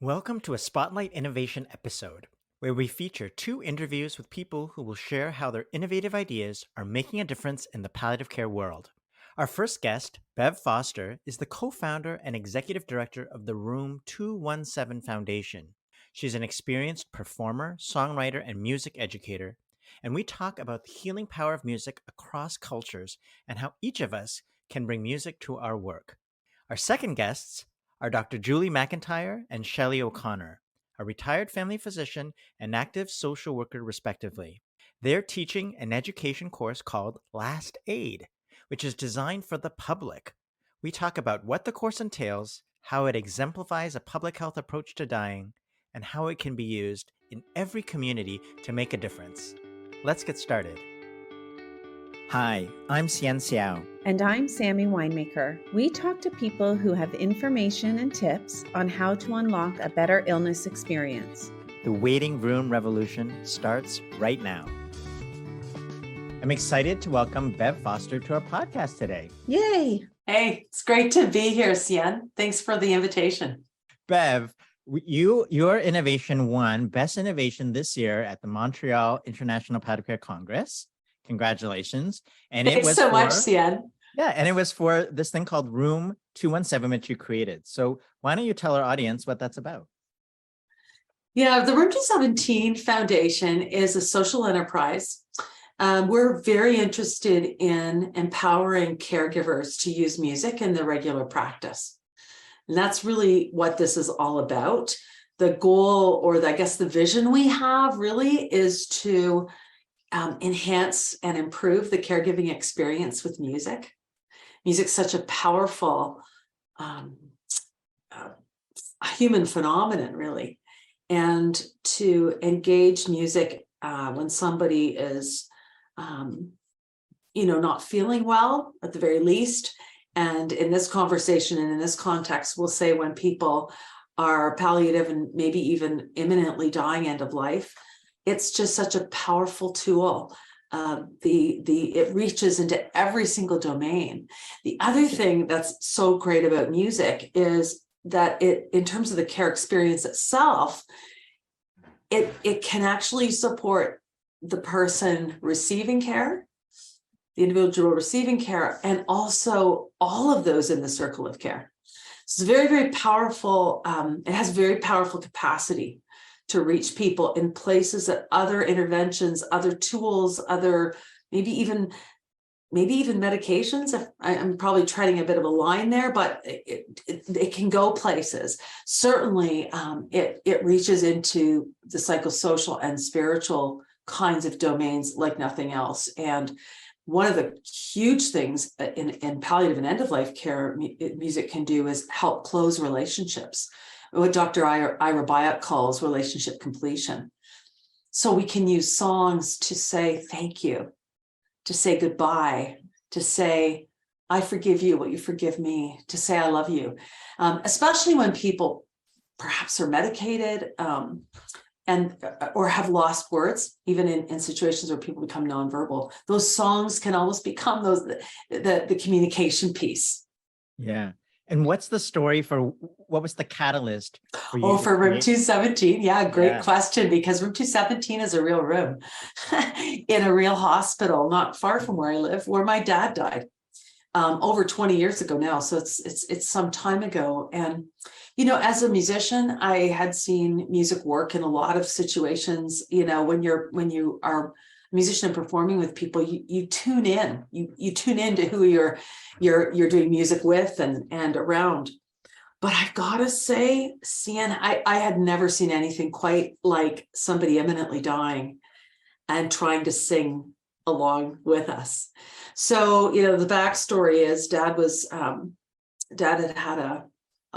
Welcome to a Spotlight Innovation episode, where we feature two interviews with people who will share how their innovative ideas are making a difference in the palliative care world. Our first guest, Bev Foster, is the co founder and executive director of the Room 217 Foundation. She's an experienced performer, songwriter, and music educator, and we talk about the healing power of music across cultures and how each of us can bring music to our work. Our second guests are Dr. Julie McIntyre and Sheli O'Connor, a retired family physician and active social worker, respectively. They're teaching an education course called Last Aid, which is designed for the public. We talk about what the course entails, how it exemplifies a public health approach to dying, and how it can be used in every community to make a difference. Let's get started. Hi, I'm Xian Xiao. And I'm Sammy Winemaker. We talk to people who have information and tips on how to unlock a better illness experience. The waiting room revolution starts right now. I'm excited to welcome Bev Foster to our podcast today. Yay! Hey, it's great to be here, Cian. Thanks for the invitation. Bev, your innovation won Best Innovation this year at the Montreal International Palliative Care Congress. Congratulations. And Thanks so much, Cian. Yeah, and it was for this thing called Room 217, which you created. So why don't you tell our audience what that's about? Yeah, the Room 217 Foundation is a social enterprise. We're very interested in empowering caregivers to use music in their regular practice. And that's really what this is all about. The goal, or I guess the vision we have really, is to enhance and improve the caregiving experience with music. Music's such a powerful human phenomenon, really. And to engage music when somebody is, not feeling well, at the very least. And in this conversation and in this context, we'll say when people are palliative and maybe even imminently dying, end of life, it's just such a powerful tool. It reaches into every single domain. The other thing that's so great about music is that it, in terms of the care experience itself, it can actually support the person receiving care, the individual receiving care, and also all of those in the circle of care. So it's very, very powerful. It has very powerful capacity to reach people in places that other interventions, other tools, other maybe even medications. I'm probably treading a bit of a line there, but it can go places. Certainly, it reaches into the psychosocial and spiritual kinds of domains like nothing else. And one of the huge things in palliative and end-of-life care music can do is help close relationships, what Dr. Ira Byock calls relationship completion. So we can use songs to say thank you, to say goodbye, to say, I forgive you, will you forgive me, to say I love you, especially when people perhaps are medicated or have lost words, even in situations where people become nonverbal. Those songs can almost become the communication piece. Yeah. And what's the story what was the catalyst for you? For Room 217? Yeah, great question, because Room 217 is a real room in a real hospital, not far from where I live, where my dad died over 20 years ago now. So it's some time ago. And, as a musician, I had seen music work in a lot of situations. When you are a musician and performing with people, you tune in, you tune in to who you're doing music with and around. But I've got to say, Cian, I had never seen anything quite like somebody imminently dying and trying to sing along with us. So, the backstory is Dad had a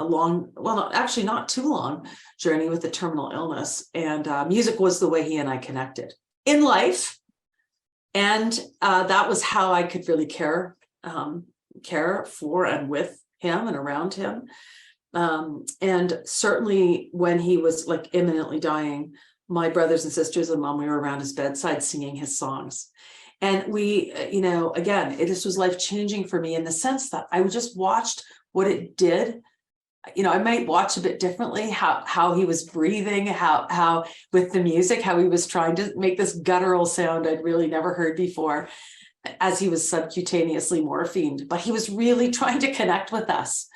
long, actually not too long journey with a terminal illness. And music was the way he and I connected in life. And that was how I could really care for and with him and around him. And certainly when he was like imminently dying, my brothers and sisters and mom, we were around his bedside singing his songs. And we, again, this was life-changing for me in the sense that I just watched what it did I might watch a bit differently how he was breathing, how with the music, how he was trying to make this guttural sound I'd really never heard before as he was subcutaneously morphined. But he was really trying to connect with us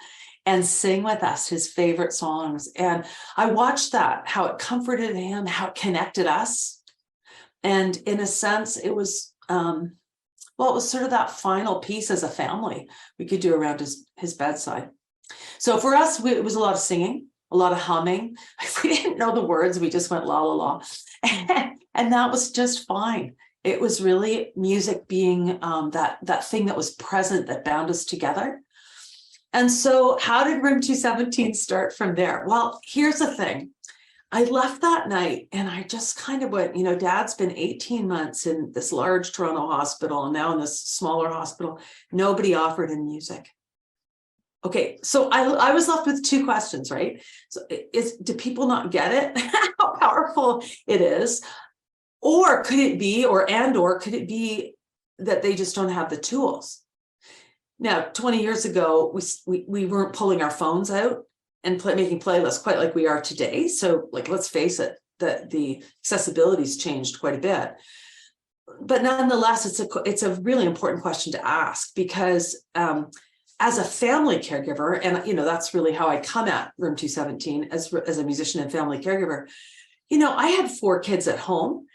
and sing with us his favorite songs. And I watched that, how it comforted him, how it connected us. And in a sense, it was, it was sort of that final piece as a family we could do around his bedside. So for us, it was a lot of singing, a lot of humming. If we didn't know the words, we just went la la la. And that was just fine. It was really music being that thing that was present that bound us together. And so how did Room 217 start from there? Well, here's the thing. I left that night and I just kind of went, Dad's been 18 months in this large Toronto hospital and now in this smaller hospital. Nobody offered him music. Okay, so I was left with two questions, right? So do people not get it? How powerful it is? Or could it be, or could it be that they just don't have the tools? Now, 20 years ago, we weren't pulling our phones out and making playlists quite like we are today. So let's face it, that the accessibility's changed quite a bit. But nonetheless, it's a really important question to ask because as a family caregiver, and that's really how I come at Room 217 as a musician and family caregiver. I had 4 kids at home.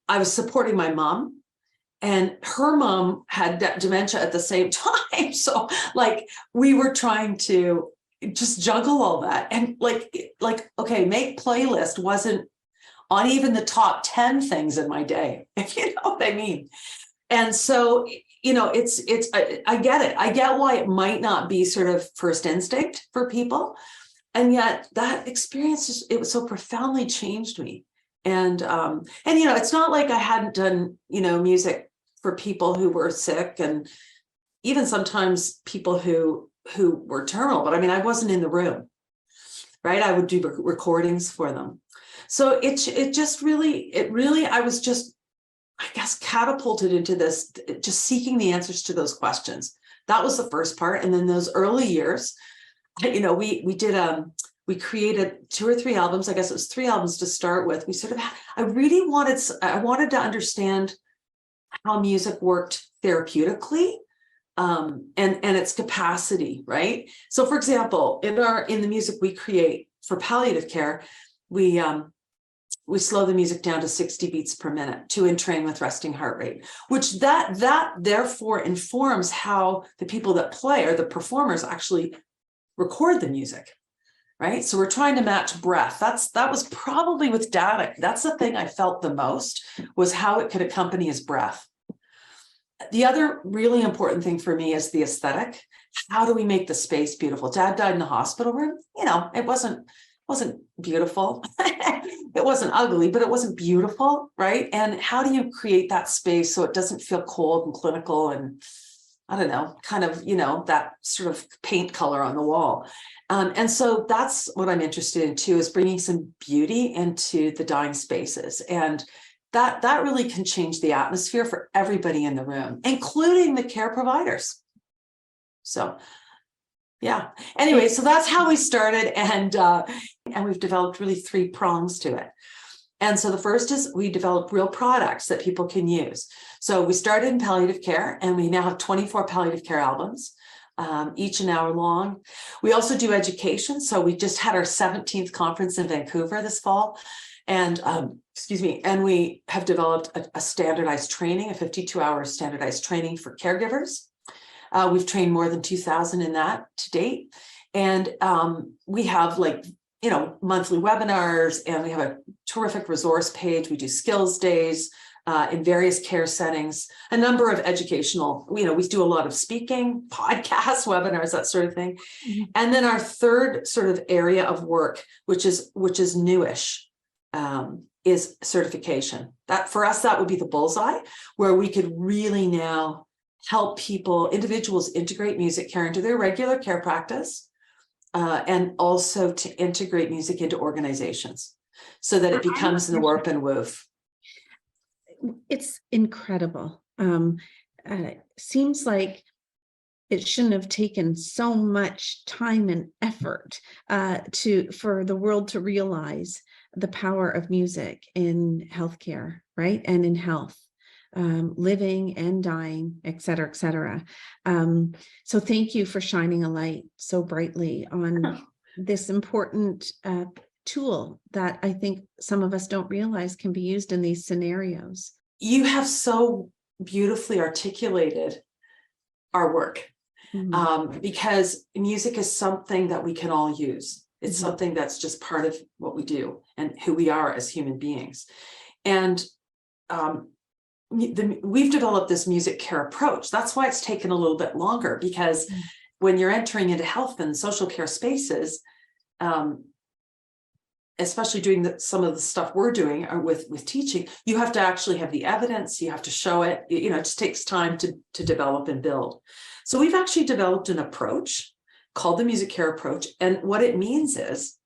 I was supporting my mom, and her mom had dementia at the same time. So we were trying to just juggle all that. And okay, make playlist wasn't on even the top 10 things in my day, if you know what I mean. And so, I get it. I get why it might not be sort of first instinct for people. And yet that experience, it was so profoundly changed me. And it's not like I hadn't done, music for people who were sick and even sometimes people who were terminal, but I wasn't in the room, right? I would do recordings for them. So I was just, I guess, catapulted into this, just seeking the answers to those questions. That was the first part. And then those early years, we created 2 or 3 albums. I guess it was 3 albums to start with. I wanted to understand how music worked therapeutically, and its capacity, right? So for example, in the music we create for palliative care, we slow the music down to 60 beats per minute to entrain with resting heart rate, which that therefore informs how the people that play or the performers actually record the music, right? So we're trying to match breath. That was probably with Dad. That's the thing I felt the most, was how it could accompany his breath. The other really important thing for me is the aesthetic. How do we make the space beautiful? Dad died in the hospital room. It wasn't beautiful. It wasn't ugly, but it wasn't beautiful, right? And how do you create that space so it doesn't feel cold and clinical and, I don't know, kind of, that sort of paint color on the wall. And so that's what I'm interested in too, is bringing some beauty into the dying spaces. And that really can change the atmosphere for everybody in the room, including the care providers. So, yeah. Anyway, so that's how we started, and we've developed really 3 prongs to it. And so the first is we develop real products that people can use. So we started in palliative care, and we now have 24 palliative care albums, each an hour long. We also do education. So we just had our 17th conference in Vancouver this fall. And and we have developed a standardized training, a 52-hour standardized training for caregivers. We've trained more than 2,000 in that to date. And we have monthly webinars, and we have a terrific resource page. We do skills days in various care settings, a number of educational, we do a lot of speaking, podcasts, webinars, that sort of thing. Mm-hmm. And then our third sort of area of work, which is newish, is certification. That for us, that would be the bullseye, where we could really now help individuals integrate music care into their regular care practice, and also to integrate music into organizations so that it becomes the warp and woof. It's incredible. Seems like it shouldn't have taken so much time and effort for the world to realize the power of music in healthcare, right? And in health, living and dying, et cetera, et cetera. So thank you for shining a light so brightly on this important tool that I think some of us don't realize can be used in these scenarios. You have so beautifully articulated our work. Because music is something that we can all use. It's something that's just part of what we do and who we are as human beings. And we've developed this music care approach. That's why it's taken a little bit longer, because when you're entering into health and social care spaces, especially doing some of the stuff we're doing with teaching, you have to actually have the evidence, you have to show it, it just takes time to develop and build. So we've actually developed an approach called the music care approach. And what it means is,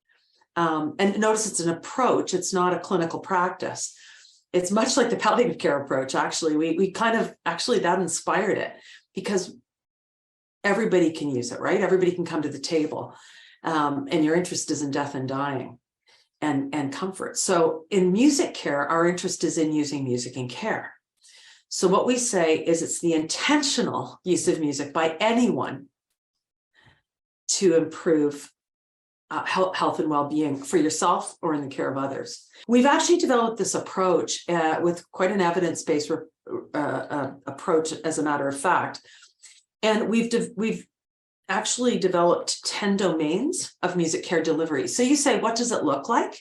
and notice it's an approach, it's not a clinical practice. It's much like the palliative care approach, actually. We kind of, actually that inspired it, because everybody can use it, right? Everybody can come to the table. And your interest is in death and dying and comfort. So in music care, our interest is in using music in care. So what we say is it's the intentional use of music by anyone to improve health and well-being for yourself or in the care of others. We've actually developed this approach with quite an evidence-based approach, as a matter of fact. And we've actually developed 10 domains of music care delivery. So you say, what does it look like?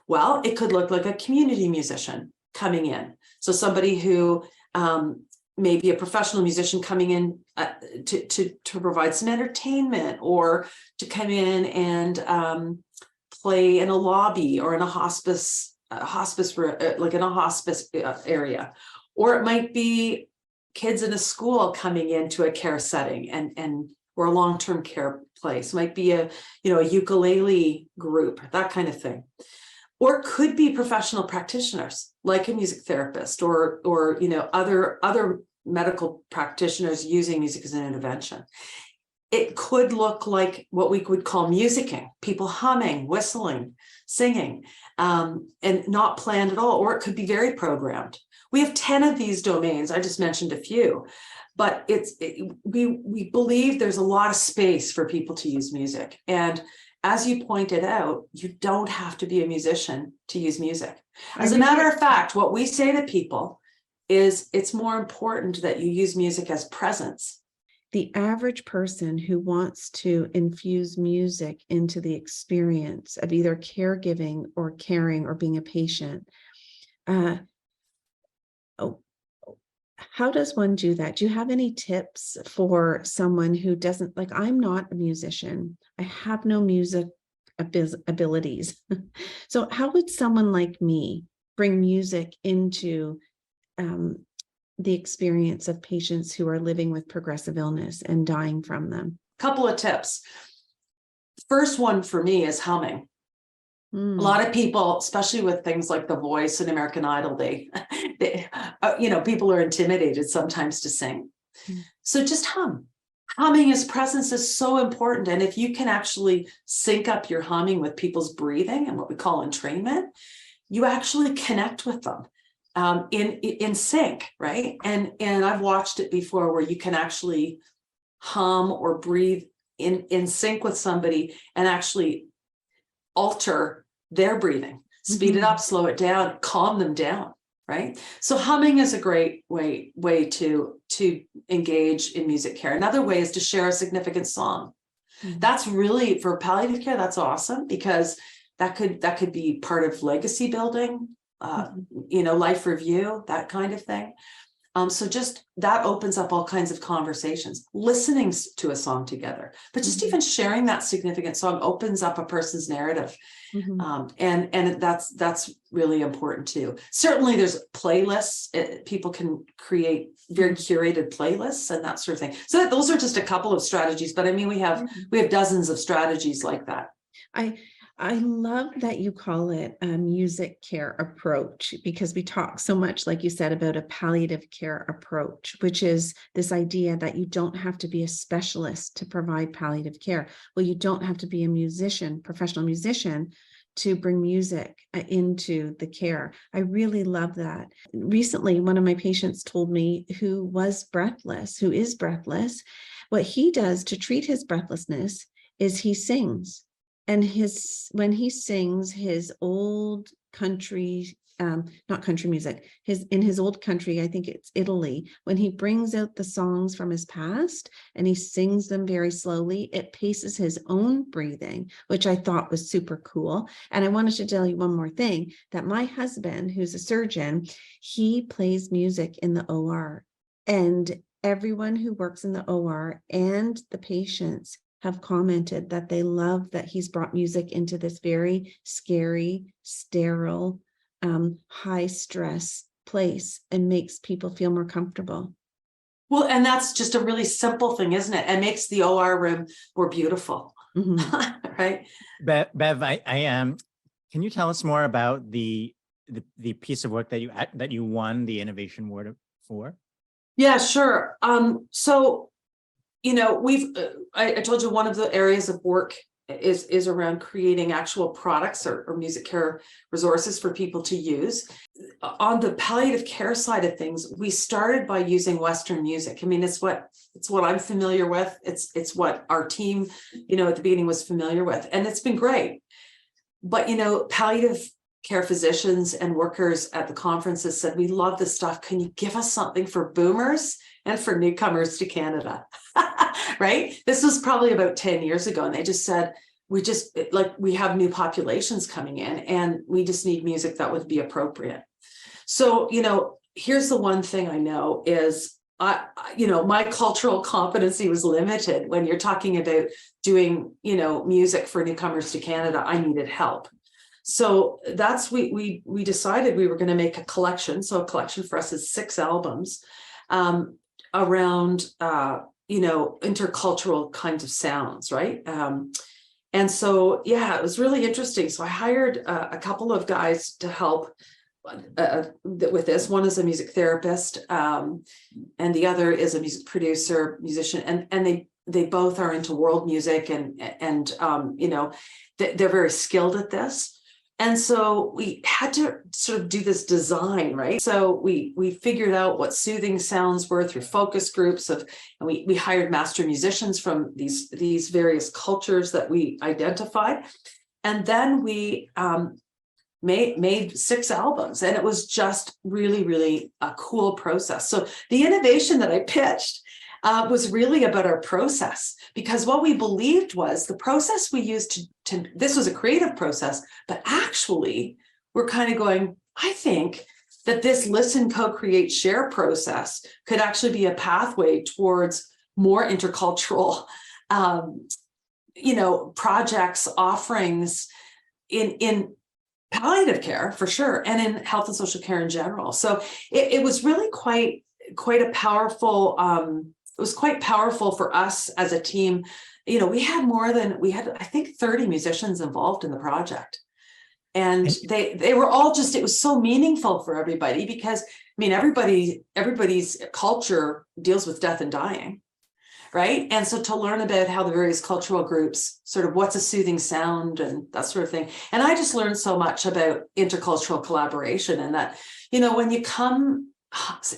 Well, it could look like a community musician coming in. So somebody who may be a professional musician coming in to provide some entertainment, or to come in and play in a lobby or in a hospice, like in a hospice area. Or it might be kids in a school coming into a care setting and or a long-term care place. It might be a ukulele group, that kind of thing. Or it could be professional practitioners like a music therapist or other medical practitioners using music as an intervention. It could look like what we would call musicking, people humming, whistling, singing, and not planned at all. Or it could be very programmed. We have 10 of these domains. I just mentioned a few, but we believe there's a lot of space for people to use music. And as you pointed out, you don't have to be a musician to use music. As a matter of fact, what we say to people is it's more important that you use music as presence. The average person who wants to infuse music into the experience of either caregiving or caring or being a patient, how does one do that? Do you have any tips for someone who doesn't, like, I'm not a musician, I have no music abilities. So how would someone like me bring music into the experience of patients who are living with progressive illness and dying from them? Couple of tips. First one for me is humming. A lot of people, especially with things like The Voice and American Idol, people are intimidated sometimes to sing. So just hum. Humming as presence is so important. And if you can actually sync up your humming with people's breathing and what we call entrainment, you actually connect with them in sync, right? And I've watched it before where you can actually hum or breathe in sync with somebody and actually alter their breathing, speed it up, slow it down, calm them down, right? So humming is a great way to engage in music care. Another way is to share a significant song. That's really, for palliative care, that's awesome, because that could be part of legacy building, life review, that kind of thing. So just that opens up all kinds of conversations, listening to a song together, but just even sharing that significant song opens up a person's narrative. And that's really important too. Certainly there's playlists. People can create very curated playlists and that sort of thing. So those are just a couple of strategies, but I mean, we have dozens of strategies like that. I love that you call it a music care approach, because we talk so much, like you said, about a palliative care approach, which is this idea that you don't have to be a specialist to provide palliative care. Well, you don't have to be a musician, professional musician, to bring music into the care. I really love that. Recently, one of my patients told me who is breathless, what he does to treat his breathlessness is he sings. And when he sings his old country, not country music, in his old country, I think it's Italy, when he brings out the songs from his past and he sings them very slowly, it paces his own breathing, which I thought was super cool. And I wanted to tell you one more thing, that my husband, who's a surgeon, he plays music in the OR, and everyone who works in the OR and the patients have commented that they love that he's brought music into this very scary, sterile, high stress place, and makes people feel more comfortable. Well, and that's just a really simple thing, isn't it? And makes the OR room more beautiful, right? Bev, I am. Can you tell us more about the piece of work that you won the Innovation Award for? Yeah, sure. So, I told you one of the areas of work is around creating actual products or music care resources for people to use. On the palliative care side of things, we started by using Western music. I mean, it's what I'm familiar with. It's what our team, at the beginning was familiar with, and it's been great. But, palliative care physicians and workers at the conferences said, we love this stuff. Can you give us something for boomers and for newcomers to Canada? Right? This was probably about 10 years ago. And they just said, we have new populations coming in and we just need music that would be appropriate. So, here's the one thing I know is, my cultural competency was limited. When you're talking about doing, music for newcomers to Canada, I needed help. So that's, we decided we were going to make a collection. So a collection for us is 6 albums around, intercultural kinds of sounds, right? And so, yeah, it was really interesting. So I hired a couple of guys to help with this. One is a music therapist, and the other is a music producer, musician, and they both are into world music, and they're very skilled at this. And so we had to sort of do this design, right? So we figured out what soothing sounds were through focus groups and we hired master musicians from these various cultures that we identified. And then we made 6 albums, and it was just really, really a cool process. So the innovation that I pitched was really about our process, because what we believed was the process we used to this was a creative process, but actually we're kind of going, I think that this listen, co-create, share process could actually be a pathway towards more intercultural, projects, offerings in palliative care for sure, and in health and social care in general. So it was really quite a powerful, it was quite powerful for us as a team. We had I think 30 musicians involved in the project. And they were all it was so meaningful for everybody, because everybody's culture deals with death and dying, right? And so to learn about how the various cultural groups, sort of what's a soothing sound and that sort of thing. And I just learned so much about intercultural collaboration, and that, when you come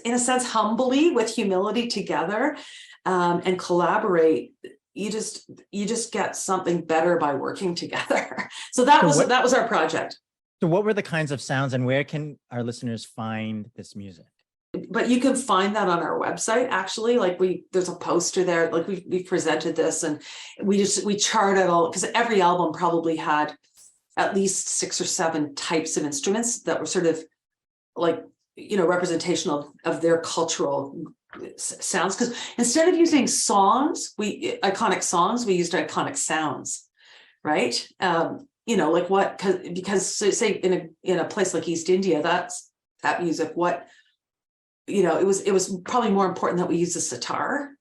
in a sense humbly with humility together and collaborate, you just get something better by working together. So that was our project. So what were the kinds of sounds, and where can our listeners find this music? But you can find that on our website, actually. There's a poster there, we presented this, and we charted all, because every album probably had at least 6 or 7 types of instruments that were sort of representational of their cultural sounds. Because instead of using iconic songs, we used iconic sounds, right? Because say in a place like East India, that music, it was probably more important that we use the sitar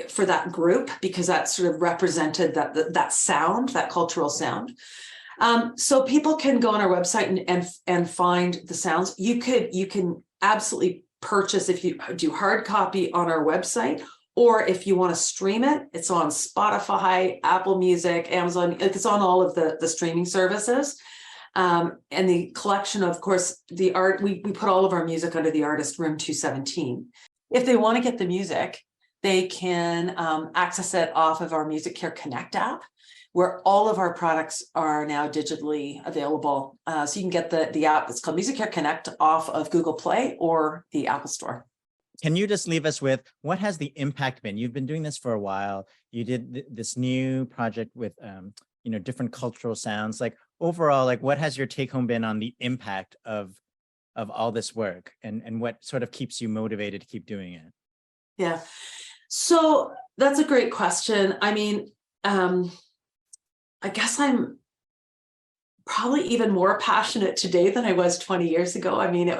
for that group, because that sort of represented that sound, that cultural sound. So people can go on our website and find the sounds. You can absolutely purchase if you do hard copy on our website, or if you want to stream it, it's on Spotify, Apple Music, Amazon. It's on all of the streaming services. And the collection, of course, the art, we put all of our music under the artist room 217. If they want to get the music, they can access it off of our Music Care Connect app, where all of our products are now digitally available. So you can get the app that's called Music Care Connect off of Google Play or the Apple Store. Can you just leave us with what has the impact been? You've been doing this for a while. You did this new project with different cultural sounds. Like overall, like what has your take home been on the impact of all this work, and what sort of keeps you motivated to keep doing it? Yeah, so that's a great question. I mean, I guess I'm probably even more passionate today than I was 20 years ago. I mean,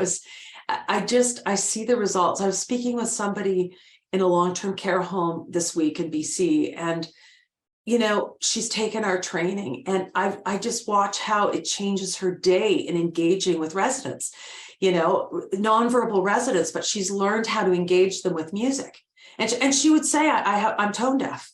I see the results. I was speaking with somebody in a long-term care home this week in BC, and she's taken our training, and I just watch how it changes her day in engaging with residents, nonverbal residents, but she's learned how to engage them with music. And she would say, I'm tone deaf,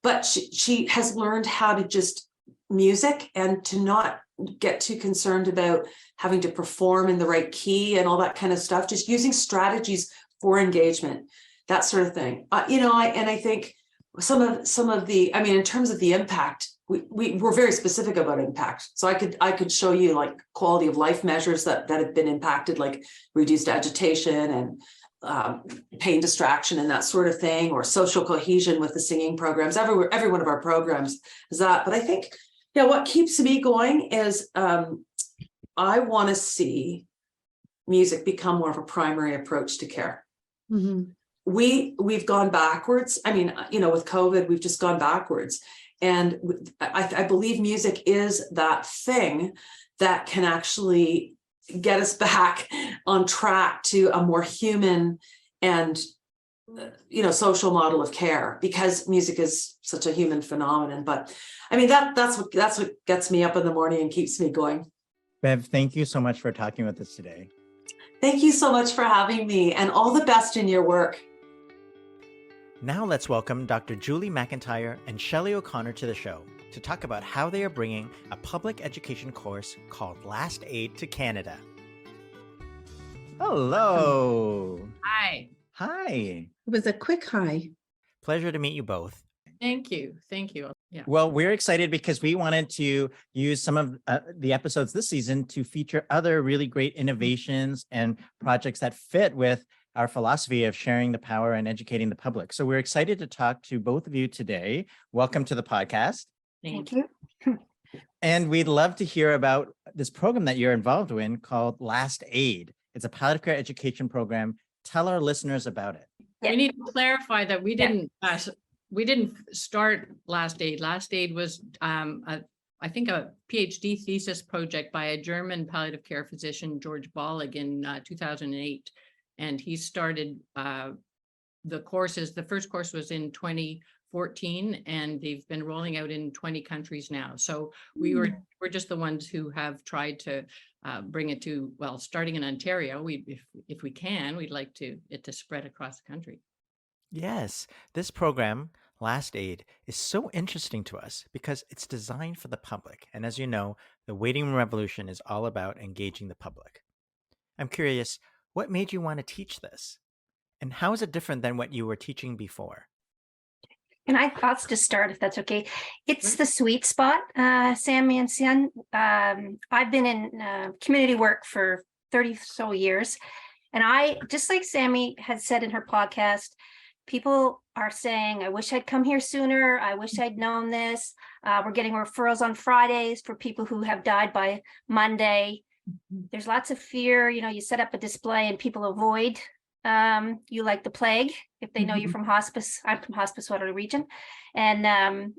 but she has learned how to just music and to not get too concerned about having to perform in the right key and all that kind of stuff, just using strategies for engagement, that sort of thing. I think some of the, I mean, in terms of the impact, we're very specific about impact. So I could show you like quality of life measures that have been impacted, like reduced agitation and pain distraction and that sort of thing, or social cohesion with the singing programs. Every one of our programs is that. But I think, what keeps me going is I want to see music become more of a primary approach to care. Mm-hmm. We've gone backwards. I mean, with COVID, we've just gone backwards. And I believe music is that thing that can actually get us back on track to a more human and social model of care, because music is such a human phenomenon. But I mean, that's what gets me up in the morning and keeps me going. Bev, thank you so much for talking with us today. Thank you so much for having me, and all the best in your work. Now let's welcome Dr. Julie McIntyre and Sheli O'Connor to the show to talk about how they are bringing a public education course called Last Aid to Canada. Hello. Hi. Hi. It was a quick hi. Pleasure to meet you both. Thank you. Yeah. Well, we're excited because we wanted to use some of the episodes this season to feature other really great innovations and projects that fit with our philosophy of sharing the power and educating the public. So we're excited to talk to both of you today. Welcome to the podcast. Thank you. And we'd love to hear about this program that you're involved in called Last Aid. It's a palliative care education program. Tell our listeners about it. We need to clarify that we didn't start Last Aid. Last Aid was, I think, a PhD thesis project by a German palliative care physician, George Bollig, in 2008. And he started the courses. The first course was in 2014, and they've been rolling out in 20 countries now. So we're just the ones who have tried to bring it to, starting in Ontario. If we can, we'd like it to spread across the country. Yes, this program, Last Aid, is so interesting to us because it's designed for the public. And as you know, the waiting room revolution is all about engaging the public. I'm curious, what made you want to teach this? And how is it different than what you were teaching before? And I thought to start, if that's okay. It's the sweet spot, Sammy and Sian. I've been in community work for 30 so years. And I, just like Sammy had said in her podcast, people are saying, I wish I'd come here sooner. I wish I'd known this. We're getting referrals on Fridays for people who have died by Monday. There's lots of fear. You set up a display and people avoid you like the plague if they know you're from hospice. I'm from Hospice Waterloo Region. And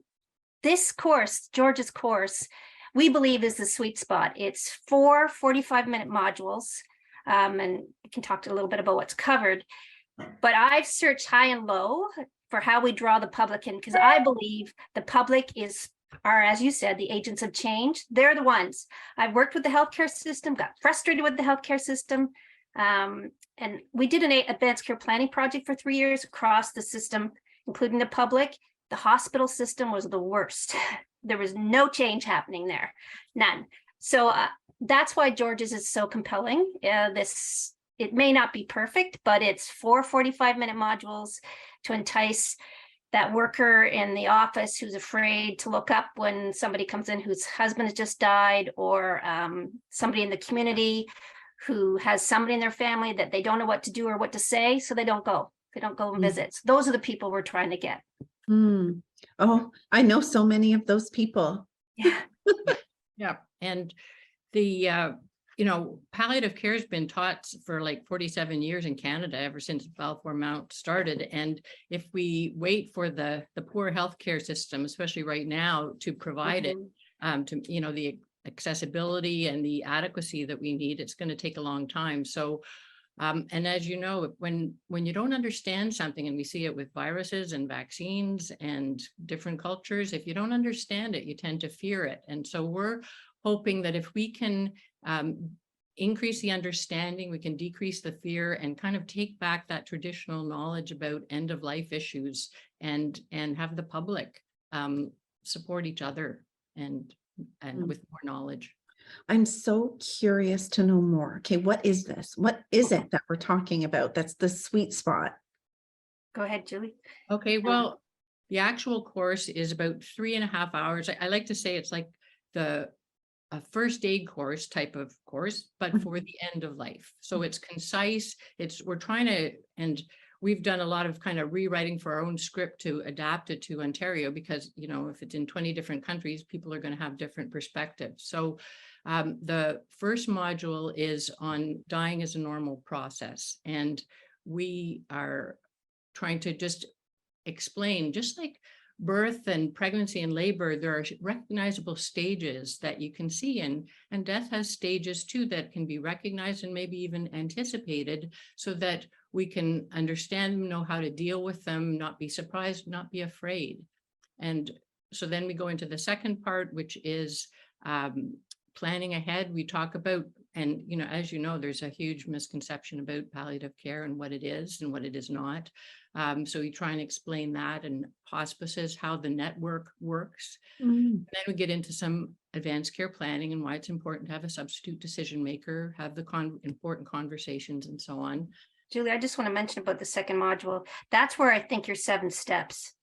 this course, George's course, we believe is the sweet spot. It's 4 45-minute modules. And we can talk a little bit about what's covered. But I've searched high and low for how we draw the public in, because I believe the public is are, as you said, the agents of change. They're the ones. I've worked with the healthcare system, got frustrated with the healthcare system. And we did an advanced care planning project for 3 years across the system, including the public. The hospital system was the worst. There was no change happening there, none. So that's why George's is so compelling. It may not be perfect, but it's 4 45-minute modules to entice that worker in the office who's afraid to look up when somebody comes in whose husband has just died, or somebody in the community who has somebody in their family that they don't know what to do or what to say, so they don't go. They don't go and visit. So those are the people we're trying to get. Oh, I know so many of those people. Yeah. Yeah. And the, palliative care has been taught for like 47 years in Canada, ever since Balfour Mount started. And if we wait for the poor healthcare system, especially right now, to provide it, to, the accessibility and the adequacy that we need, it's going to take a long time. So, and as you know, when you don't understand something, and we see it with viruses and vaccines and different cultures, if you don't understand it, you tend to fear it. And so we're hoping that if we can increase the understanding, we can decrease the fear and kind of take back that traditional knowledge about end of life issues, and have the public support each other and with more knowledge. I'm so curious to know more. Okay, what is this? What is it that we're talking about? That's the sweet spot. Go ahead, Julie. Okay, well, the actual course is about 3.5 hours. I like to say it's like a first aid course type of course, but for the end of life. So it's concise. We're trying to, and we've done a lot of kind of rewriting for our own script to adapt it to Ontario, because, if it's in 20 different countries, people are going to have different perspectives. So the first module is on dying as a normal process. And we are trying to just explain, just like birth and pregnancy and labor, there are recognizable stages that you can see, and death has stages too that can be recognized and maybe even anticipated, so that we can understand them, know how to deal with them, not be surprised, not be afraid. And so then we go into the second part, which is planning ahead. We talk about, and as you know, there's a huge misconception about palliative care and what it is and what it is not. So we try and explain that, and hospices, how the network works. And then we get into some advanced care planning and why it's important to have a substitute decision maker, have the important conversations, and so on. Julie, I just want to mention about the second module. That's where I think your 7 steps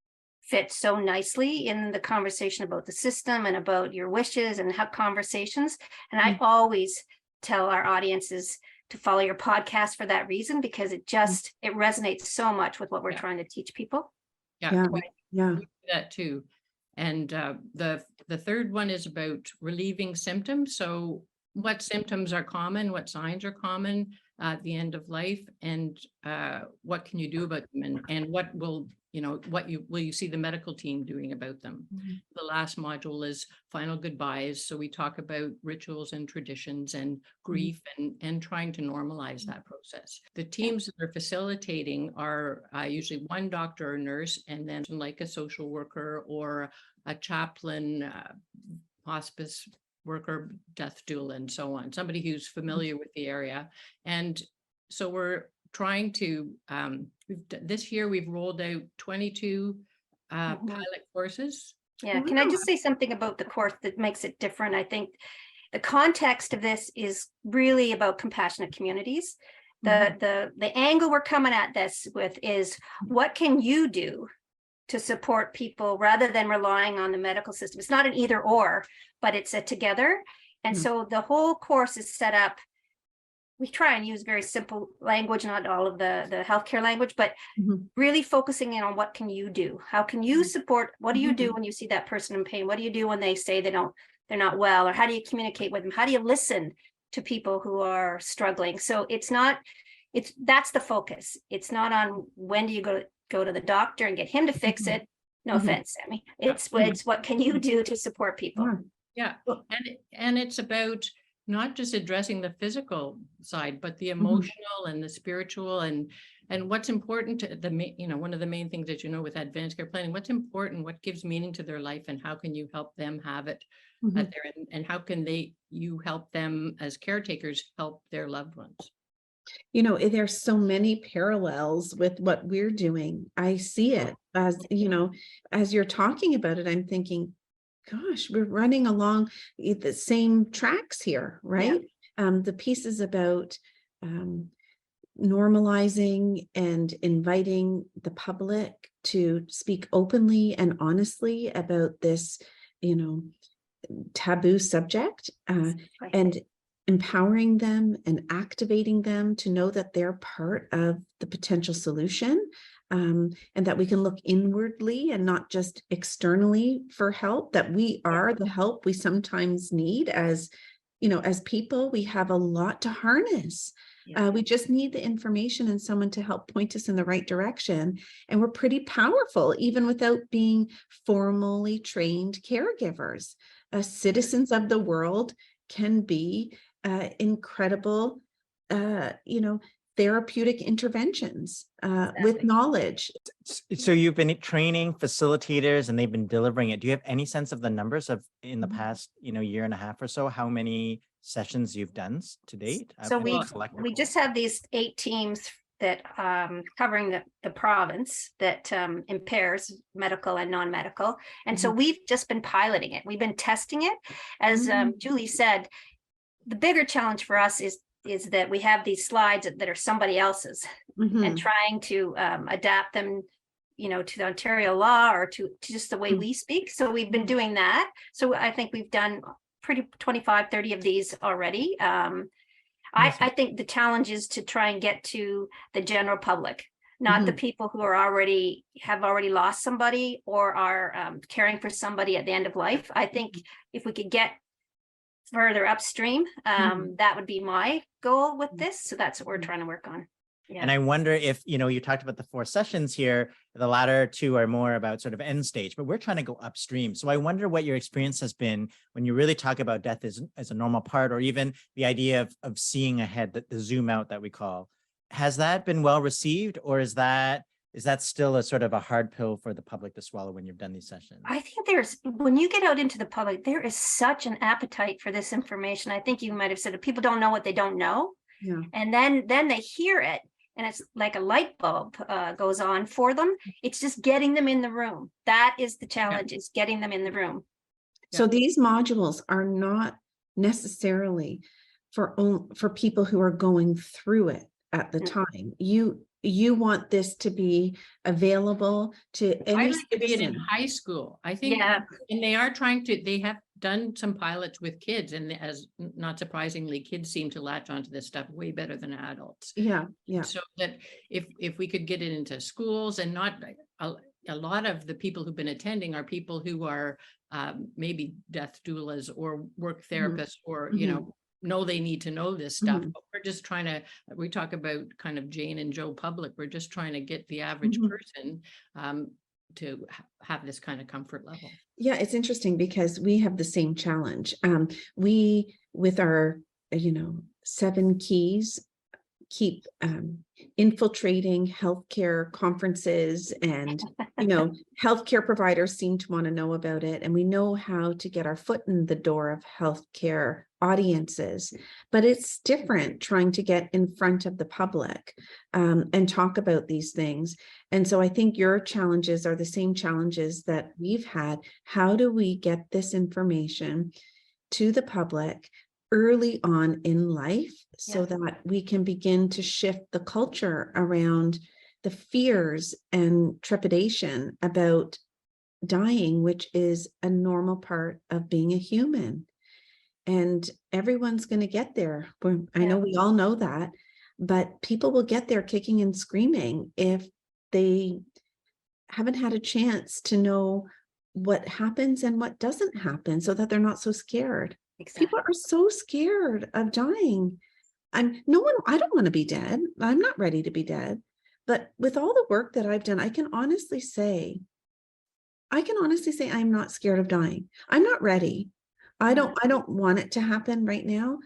fit so nicely in the conversation about the system and about your wishes and have conversations. And I always tell our audiences to follow your podcast for that reason, because it resonates so much with what we're trying to teach people. Yeah. We do that too. And the third one is about relieving symptoms. So what symptoms are common, what signs are common at the end of life, and what can you do about them, and what will you see the medical team doing about them. The last module is final goodbyes. So we talk about rituals and traditions and grief, and trying to normalize that process. The teams that are facilitating are usually one doctor or nurse, and then like a social worker or a chaplain, hospice worker, death doula, and so on, somebody who's familiar with the area. And so we're trying to, this year we've rolled out 22 pilot courses. Yeah, can I just say something about the course that makes it different? I think the context of this is really about compassionate communities. The angle we're coming at this with is, what can you do to support people rather than relying on the medical system? It's not an either or, but it's a together. And so the whole course is set up. We try and use very simple language, not all of the healthcare language, but really focusing in on what can you do? How can you support? What do you do when you see that person in pain? What do you do when they say they're not well? Or how do you communicate with them? How do you listen to people who are struggling? So that's the focus. It's not on when do you go to the doctor and get him to fix it. No offense, Sammy. It's what can you do to support people? Yeah, and it's about not just addressing the physical side, but the emotional and the spiritual, and And what's important to one of the main things that, with advanced care planning, what's important, what gives meaning to their life, and how can you help them have it at their end, and how can you help them as caretakers help their loved ones? There's so many parallels with what we're doing. I see it as, as you're talking about it, I'm thinking, gosh, we're running along the same tracks here, right? The pieces about normalizing and inviting the public to speak openly and honestly about this, taboo subject, and empowering them and activating them to know that they're part of the potential solution, and that we can look inwardly and not just externally for help, that we are the help we sometimes need as people. We have a lot to harness. We just need the information and someone to help point us in the right direction. And we're pretty powerful, even without being formally trained caregivers. Citizens of the world can be incredible, therapeutic interventions with knowledge. So you've been training facilitators and they've been delivering it. Do you have any sense of the numbers of in the past, year and a half or so, how many sessions you've done to date? So we just have these 8 teams that covering the province that impairs medical and non-medical. And so we've just been piloting it. We've been testing it. As Julie said, the bigger challenge for us is that we have these slides that are somebody else's, and trying to adapt them, to the Ontario law or to just the way we speak. So we've been doing that. So I think we've done 25-30 of these already. I think the challenge is to try and get to the general public, not the people who are have already lost somebody or are caring for somebody at the end of life. I think if we could get further upstream, that would be my goal with this. So that's what we're trying to work on. Yeah. And I wonder if, you talked about the 4 sessions here, the latter 2 are more about sort of end stage, but we're trying to go upstream. So I wonder what your experience has been when you really talk about death as a normal part, or even the idea of seeing ahead, the zoom out that we call. Has that been well received, or is that still a sort of a hard pill for the public to swallow when you've done these sessions? I think when you get out into the public, there is such an appetite for this information. I think you might have said that people don't know what they don't know. Yeah. And then they hear it, and it's like a light bulb goes on for them. It's just getting them in the room. That is the challenge, is getting them in the room. So these modules are not necessarily for people who are going through it at the time. You want this to be available to any I'd like to be in high school. I think, and they have done some pilots with kids, and as not surprisingly, kids seem to latch onto this stuff way better than adults. Yeah. So that if we could get it into schools, and not a lot of the people who've been attending are people who are maybe death doulas or work therapists, or know they need to know this stuff, but we're just trying to, we talk about kind of Jane and Joe public, we're just trying to get the average person to have this kind of comfort level. Yeah, it's interesting because we have the same challenge. We, with our 7 keys, keep infiltrating healthcare conferences, and healthcare providers seem to want to know about it, and we know how to get our foot in the door of healthcare audiences, but it's different trying to get in front of the public and talk about these things. And so I think your challenges are the same challenges that we've had. How do we get this information to the public early on in life, so that we can begin to shift the culture around the fears and trepidation about dying, which is a normal part of being a human. And everyone's going to get there. I know we all know that, but people will get there kicking and screaming if they haven't had a chance to know what happens and what doesn't happen, so that they're not so scared. Exactly. People are so scared of dying. I don't want to be dead. I'm not ready to be dead. But with all the work that I've done, I can honestly say I'm not scared of dying. I'm not ready. I don't want it to happen right now.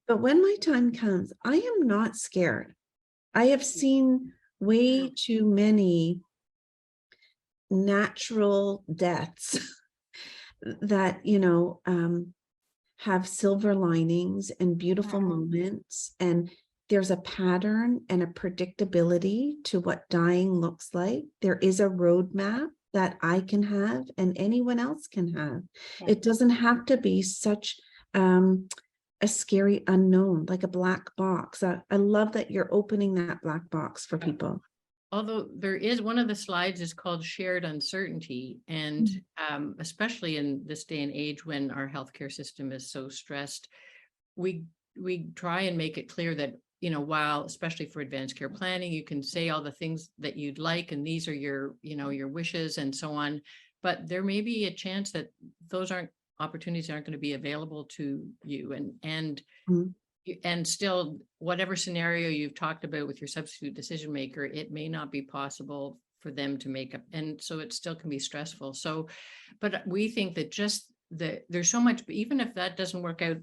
But when my time comes, I am not scared. I have seen way too many natural deaths that, have silver linings and beautiful moments. And there's a pattern and a predictability to what dying looks like. There is a roadmap that I can have and anyone else can have. It doesn't have to be such a scary unknown, like a black box. I love that you're opening that black box for people. Although there is, one of the slides is called shared uncertainty. And especially in this day and age when our healthcare system is so stressed, we try and make it clear that, while, especially for advanced care planning, you can say all the things that you'd like, and these are your, your wishes and so on. But there may be a chance that those opportunities aren't going to be available to you. And still, whatever scenario you've talked about with your substitute decision maker, it may not be possible for them to make up. And so it still can be stressful. So, but we think that there's so much, even if that doesn't work out,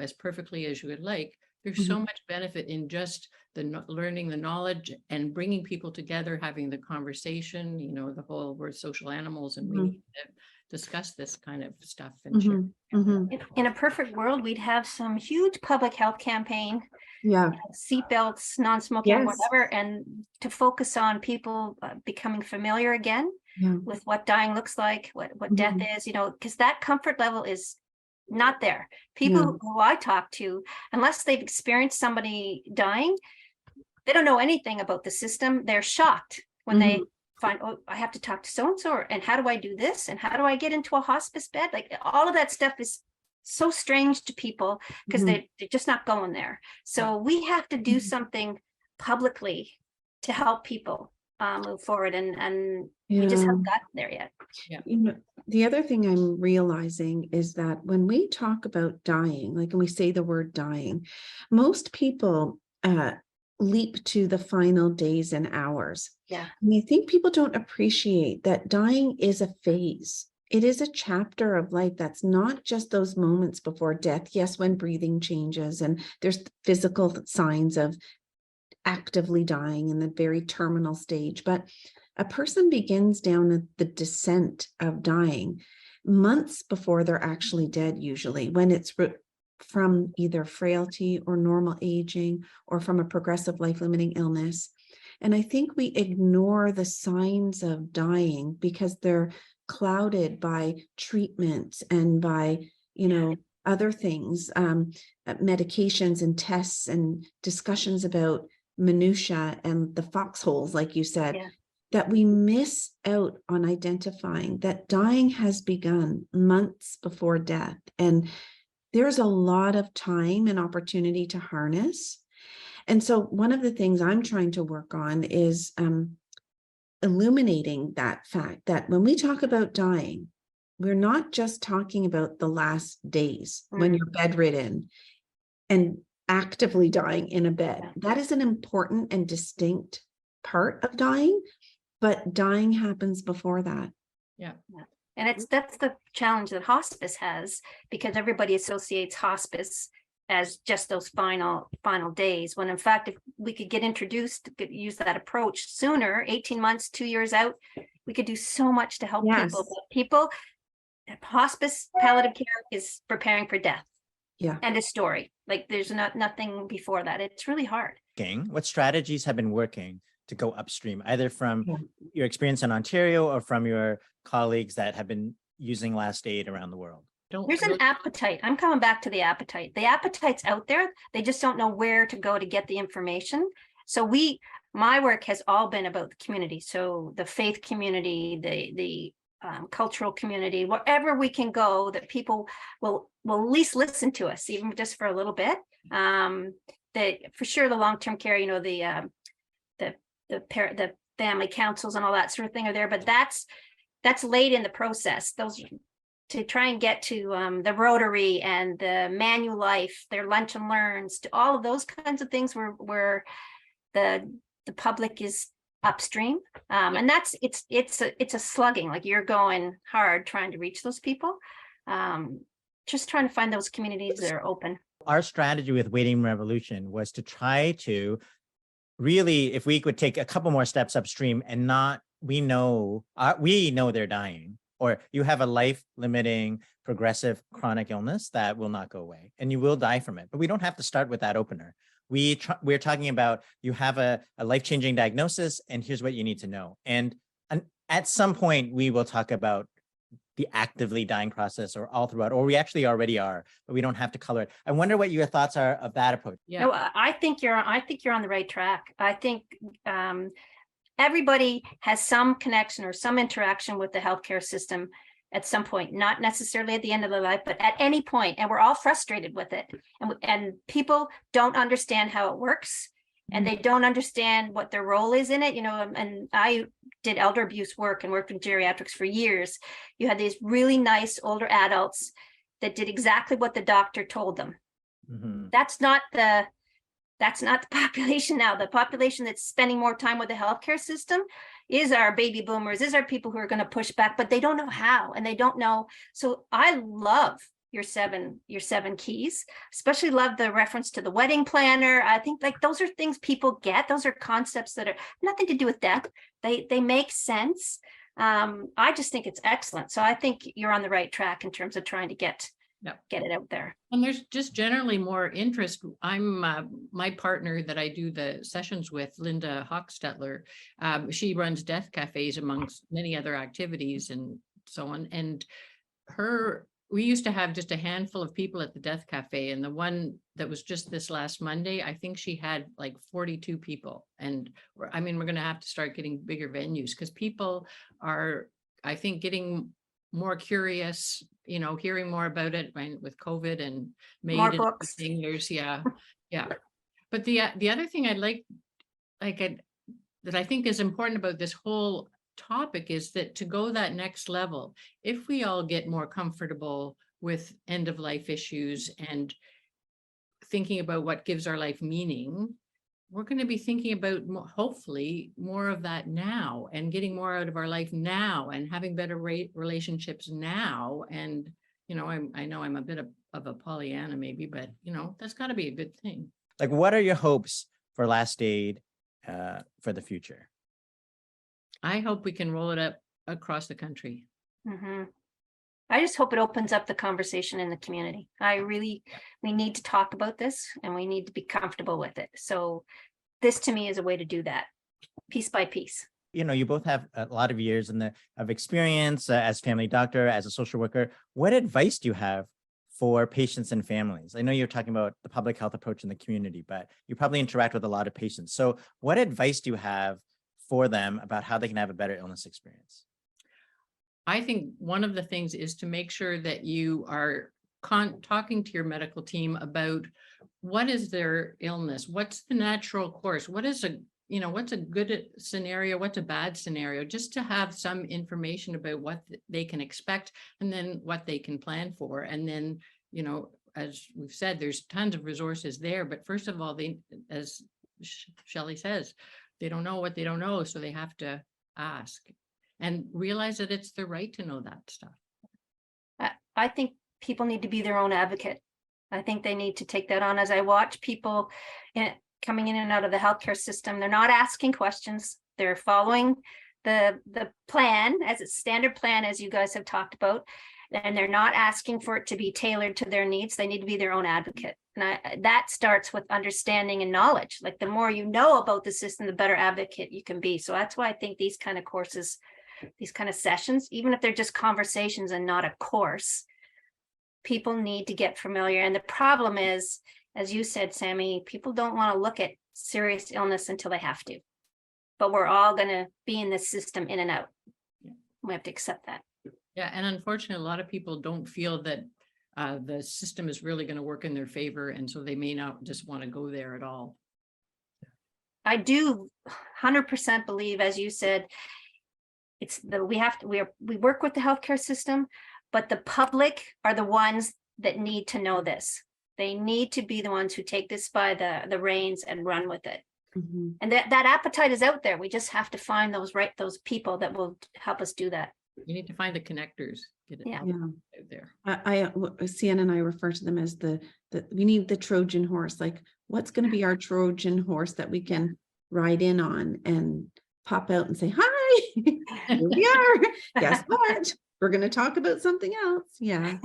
as perfectly as you would like, there's so much benefit in just learning the knowledge and bringing people together, having the conversation, the whole, we're social animals and we need to discuss this kind of stuff and share. In a perfect world, we'd have some huge public health campaign, seatbelts, non-smoking, whatever, and to focus on people becoming familiar again with what dying looks like, what death is, because that comfort level is not there. People who I talk to, unless they've experienced somebody dying, they don't know anything about the system. They're shocked when they find, oh, I have to talk to so-and-so, and how do I do this? And how do I get into a hospice bed? Like, all of that stuff is so strange to people because they're just not going there. So we have to do something publicly to help people move forward, and we just haven't gotten there yet. The other thing I'm realizing is that when we talk about dying, like when we say the word dying, most people leap to the final days and hours. And I think people don't appreciate that dying is a phase. It is a chapter of life that's not just those moments before death. Yes, when breathing changes and there's physical signs of actively dying in the very terminal stage, but a person begins down the descent of dying months before they're actually dead, usually, when it's from either frailty or normal aging or from a progressive life-limiting illness. And I think we ignore the signs of dying because they're clouded by treatment and by, other things, medications and tests and discussions about minutia and the foxholes, like you said, that we miss out on identifying that dying has begun months before death. And there's a lot of time and opportunity to harness. And so one of the things I'm trying to work on is illuminating that fact that when we talk about dying, we're not just talking about the last days when you're bedridden and actively dying in a bed. That is an important and distinct part of dying, but dying happens before that. And that's the challenge that hospice has, because everybody associates hospice as just those final days, when in fact, if we could get introduced, use that approach sooner, 18 months, 2 years out, we could do so much to help people. Hospice palliative care is preparing for death. And a story. Like, there's nothing before that. It's really hard. What strategies have been working to go upstream, either from your experience in Ontario or from your colleagues that have been using last aid around the world? There's an appetite. I'm coming back to the appetite. The appetite's out there. They just don't know where to go to get the information. So my work has all been about the community. So the faith community, the cultural community, wherever we can go, that people will at least listen to us, even just for a little bit. For sure, the long-term care, the family councils and all that sort of thing are there, but that's late in the process. Those to try and get to the Rotary and the Manulife, their lunch and learns, to all of those kinds of things where the public is upstream, and it's a slugging. Like, you're going hard trying to reach those people, just trying to find those communities that are open. Our strategy with Waiting Room Revolution was to try to really, if we could take a couple more steps upstream and not, we know they're dying, or you have a life-limiting, progressive, chronic illness that will not go away, and you will die from it. But we don't have to start with that opener. We're talking about, you have a life-changing diagnosis, and here's what you need to know. And at some point, we will talk about the actively dying process, or all throughout, or we actually already are, but we don't have to color it. I wonder what your thoughts are of that approach. Yeah. No, I think you're on the right track. I think everybody has some connection or some interaction with the healthcare system at some point, not necessarily at the end of their life, but at any point, and we're all frustrated with it. And people don't understand how it works, and they don't understand what their role is in it. And I did elder abuse work and worked in geriatrics for years. You had these really nice older adults that did exactly what the doctor told them. Mhm. That's not the population now. The population that's spending more time with the healthcare system is our baby boomers, is our people who are going to push back, but they don't know how, and they don't know. So I love your seven keys, especially love the reference to the wedding planner. I think like those are things people get. Those are concepts that are nothing to do with death. They make sense. I just think it's excellent. So I think you're on the right track in terms of trying to get it out there. And there's just generally more interest. I'm my partner that I do the sessions with, Linda Hochstetler, she runs death cafes amongst many other activities and so on. And we used to have just a handful of people at the death cafe, and the one that was just this last Monday, I think she had like 42 people. And we're going to have to start getting bigger venues, because people are, I think, getting more curious, hearing more about it, right, with COVID and More MAID books. and there's yeah. But the other thing that I think is important about this whole topic is that to go that next level, if we all get more comfortable with end of life issues and thinking about what gives our life meaning, we're going to be thinking about hopefully more of that now, and getting more out of our life now, and having better relationships now. And I know I'm a bit of a Pollyanna maybe, but that's got to be a good thing. Like, what are your hopes for Last Aid for the future? I hope we can roll it up across the country. Mm-hmm. I just hope it opens up the conversation in the community. We need to talk about this, and we need to be comfortable with it. So this to me is a way to do that, piece by piece. You both have a lot of years of experience as family doctor, as a social worker. What advice do you have for patients and families? I know you're talking about the public health approach in the community, but you probably interact with a lot of patients. So what advice do you have for them about how they can have a better illness experience? I think one of the things is to make sure that you are talking to your medical team about what is their illness, what's the natural course, what's a good scenario, what's a bad scenario, just to have some information about what they can expect, and then what they can plan for. And then, as we've said, there's tons of resources there, but first of all, as Shelley says, they don't know what they don't know, so they have to ask and realize that it's their right to know that stuff. I think people need to be their own advocate. I think they need to take that on. As I watch people coming in and out of the healthcare system, they're not asking questions. They're following the plan as a standard plan, as you guys have talked about, and they're not asking for it to be tailored to their needs. They need to be their own advocate. And that starts with understanding and knowledge. Like, the more you know about the system, the better advocate you can be. So that's why I think these kind of courses, these kind of sessions, even if they're just conversations and not a course, people need to get familiar. And the problem is, as you said, Sammy, people don't want to look at serious illness until they have to. But we're all going to be in this system in and out. We have to accept that. Yeah, and unfortunately, a lot of people don't feel that the system is really going to work in their favor, and so they may not just want to go there at all. I do 100% believe, as you said, we work with the healthcare system, but the public are the ones that need to know this. They need to be the ones who take this by the reins and run with it. Mm-hmm. And that appetite is out there. We just have to find those people that will help us do that. You need to find the connectors. Get it out there. Sienna and I refer to them as we need the Trojan horse. Like, what's going to be our Trojan horse that we can ride in on and pop out and say, hi, here we are. Guess what? We're going to talk about something else. Yeah.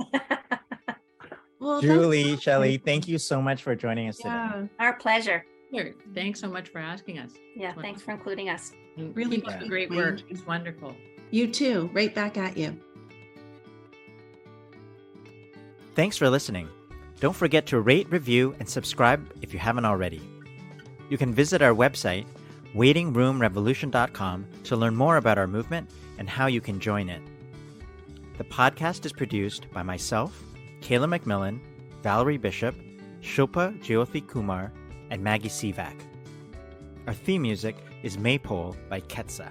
Well, that's Julie, so Shelley, great. thank you so much for joining us today. Yeah, Our pleasure. Here, thanks so much for asking us. Yeah, thanks for including us. And Really keep up the great. great work. It's wonderful. you too. Right back at you. Thanks for listening. Don't forget to rate, review, and subscribe if you haven't already. You can visit our website, waitingroomrevolution.com, to learn more about our movement and how you can join it. The podcast is produced by myself, Kayla McMillan, Valerie Bishop, Shilpa Jyothi Kumar, and Maggie Sivak. Our theme music is Maypole by Ketsa.